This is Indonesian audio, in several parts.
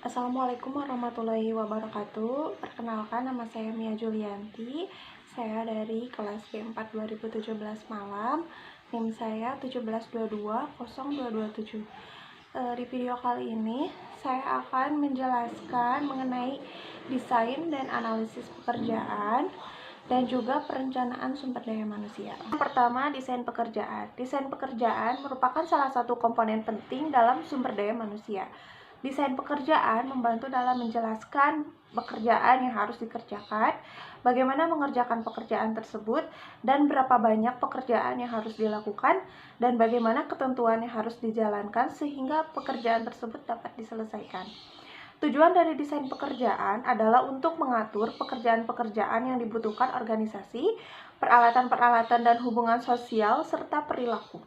Assalamualaikum warahmatullahi wabarakatuh. Perkenalkan, nama saya Mia Julianti. Saya dari kelas B4 2017 malam. NIM saya 1722027. Di video kali ini saya akan menjelaskan mengenai desain dan analisis pekerjaan dan juga perencanaan sumber daya manusia. Yang pertama, desain pekerjaan. Desain pekerjaan merupakan salah satu komponen penting dalam sumber daya manusia. Desain pekerjaan membantu dalam menjelaskan pekerjaan yang harus dikerjakan, bagaimana mengerjakan pekerjaan tersebut, dan berapa banyak pekerjaan yang harus dilakukan, dan bagaimana ketentuan yang harus dijalankan sehingga pekerjaan tersebut dapat diselesaikan. Tujuan dari desain pekerjaan adalah untuk mengatur pekerjaan-pekerjaan yang dibutuhkan organisasi, peralatan-peralatan dan hubungan sosial, serta perilaku.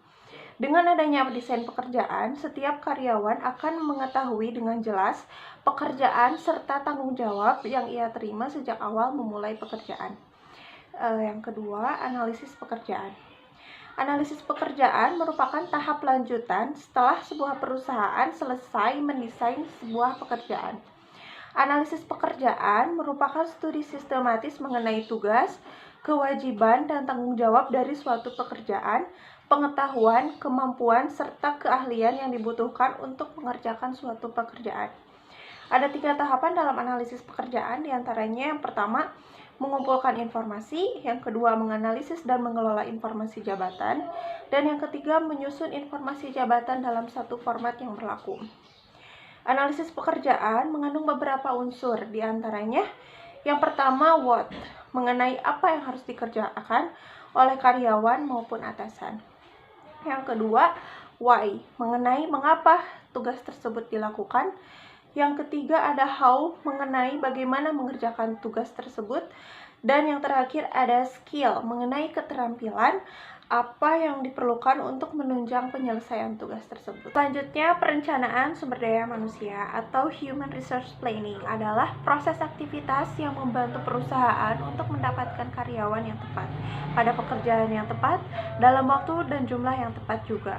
Dengan adanya desain pekerjaan, setiap karyawan akan mengetahui dengan jelas pekerjaan serta tanggung jawab yang ia terima sejak awal memulai pekerjaan. Yang kedua, analisis pekerjaan. Analisis pekerjaan merupakan tahap lanjutan setelah sebuah perusahaan selesai mendesain sebuah pekerjaan. Analisis pekerjaan merupakan studi sistematis mengenai tugas, kewajiban, dan tanggung jawab dari suatu pekerjaan, pengetahuan, kemampuan, serta keahlian yang dibutuhkan untuk mengerjakan suatu pekerjaan. Ada 3 tahapan dalam analisis pekerjaan, diantaranya yang pertama, mengumpulkan informasi, yang kedua, menganalisis dan mengelola informasi jabatan, dan yang ketiga, menyusun informasi jabatan dalam satu format yang berlaku. Analisis pekerjaan mengandung beberapa unsur, diantaranya yang pertama, what, mengenai apa yang harus dikerjakan oleh karyawan maupun atasan. Yang kedua, why, mengenai mengapa tugas tersebut dilakukan. Yang ketiga ada how, mengenai bagaimana mengerjakan tugas tersebut. Dan yang terakhir ada skill, mengenai keterampilan apa yang diperlukan untuk menunjang penyelesaian tugas tersebut. Selanjutnya, perencanaan sumber daya manusia atau Human Resource Planning adalah proses aktivitas yang membantu perusahaan untuk mendapatkan karyawan yang tepat pada pekerjaan yang tepat, dalam waktu dan jumlah yang tepat juga,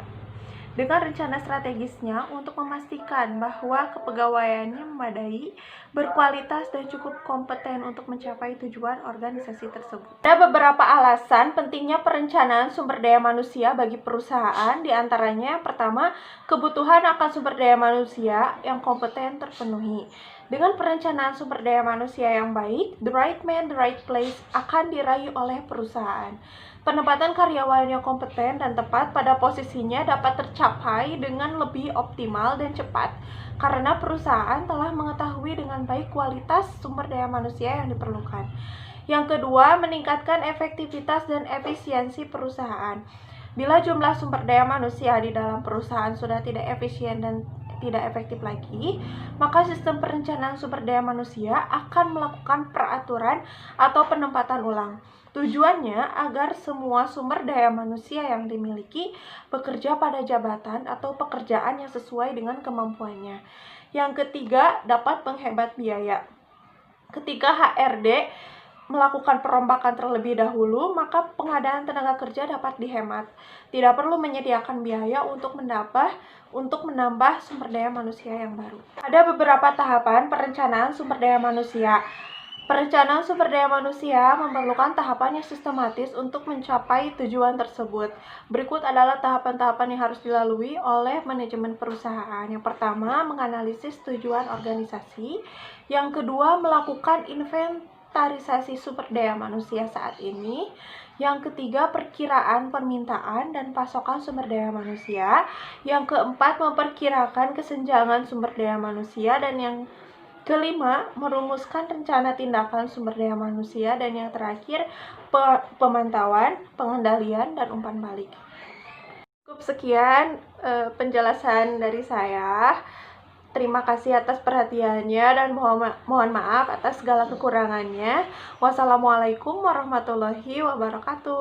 dengan rencana strategisnya untuk memastikan bahwa kepegawaiannya memadai, berkualitas, dan cukup kompeten untuk mencapai tujuan organisasi tersebut. Ada beberapa alasan pentingnya perencanaan sumber daya manusia bagi perusahaan, diantaranya pertama, kebutuhan akan sumber daya manusia yang kompeten terpenuhi. Dengan perencanaan sumber daya manusia yang baik, the right man, the right place akan diraih oleh perusahaan. Penempatan karyawan yang kompeten dan tepat pada posisinya dapat tercapai dengan lebih optimal dan cepat karena perusahaan telah mengetahui dengan baik kualitas sumber daya manusia yang diperlukan. Yang kedua, meningkatkan efektivitas dan efisiensi perusahaan. Bila jumlah sumber daya manusia di dalam perusahaan sudah tidak efisien dan tidak efektif lagi, maka sistem perencanaan sumber daya manusia akan melakukan peraturan atau penempatan ulang. Tujuannya agar semua sumber daya manusia yang dimiliki bekerja pada jabatan atau pekerjaan yang sesuai dengan kemampuannya. Yang ketiga, dapat menghemat biaya. Ketika HRD melakukan perombakan terlebih dahulu, maka pengadaan tenaga kerja dapat dihemat. Tidak perlu menyediakan biaya untuk menambah sumber daya manusia yang baru. Ada beberapa tahapan perencanaan sumber daya manusia. Perencanaan sumber daya manusia memerlukan tahapan yang sistematis untuk mencapai tujuan tersebut. Berikut adalah tahapan-tahapan yang harus dilalui oleh manajemen perusahaan. Yang pertama, menganalisis tujuan organisasi. Yang kedua, melakukan inventarisasi sumber daya manusia saat ini. Yang ketiga, perkiraan permintaan dan pasokan sumber daya manusia. Yang keempat, memperkirakan kesenjangan sumber daya manusia. Dan yang kelima, merumuskan rencana tindakan sumber daya manusia. Dan yang terakhir, pemantauan, pengendalian, dan umpan balik. Cukup sekian penjelasan dari saya. Terima kasih atas perhatiannya dan mohon maaf atas segala kekurangannya. Wassalamualaikum warahmatullahi wabarakatuh.